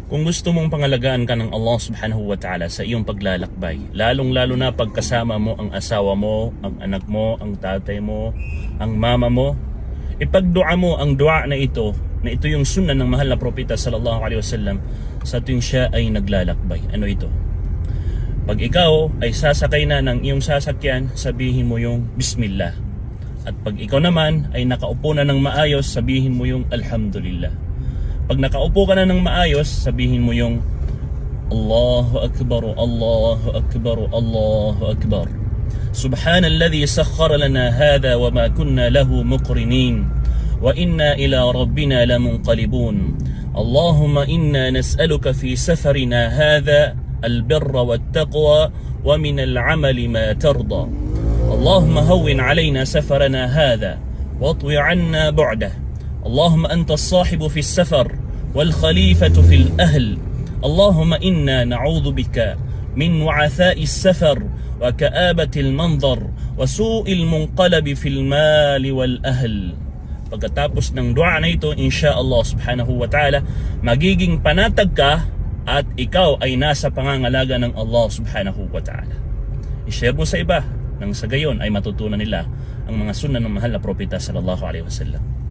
Kung gusto mong pangalagaan ka ng Allah subhanahu wa ta'ala sa iyong paglalakbay, lalong-lalo na pagkasama mo ang asawa mo, ang anak mo, ang tatay mo, ang mama mo, ipagdua mo ang dua na ito yung sunnah ng mahal na propeta sallallahu alaihi wasallam sa tuwing siya ay naglalakbay. Ano ito? Pag ikaw ay sasakay na ng iyong sasakyan, sabihin mo yung Bismillah. At pag ikaw naman ay nakaupo na ng maayos, sabihin mo yung Alhamdulillah. Pag nakaupo ka na ng maayos, sabihin mo yung Allahu Akbar, Allahu Akbar, Allahu Akbar. Subhanalladhi sakhkhara lana hadha wa ma kunna lahu muqrinin wa inna ila rabbina lamunqalibun. Allahumma inna nas'aluka fi safarina hadha albirra wattaqwa wa min al'amali ma tarda. Allahumma hawwin alayna safarana hadha watwi 'anna bu'dah. اللهم أنت الصاحب في السفر والخليفة في الأهل اللهم إنا نعوذ بك من وعثاء السفر وكآبة المنظر وسوء المنقلب في المال والأهل. Pagkatapos ng dua na ito, insyaAllah subhanahu wa ta'ala, magiging panatag ka at ikaw ay nasa pangangalaga ng Allah subhanahu wa ta'ala. I-share mo sa iba nang sa gayon ay matutunan nila ang mga sunnah ng mahal na propeta sallallahu alaihi wasallam.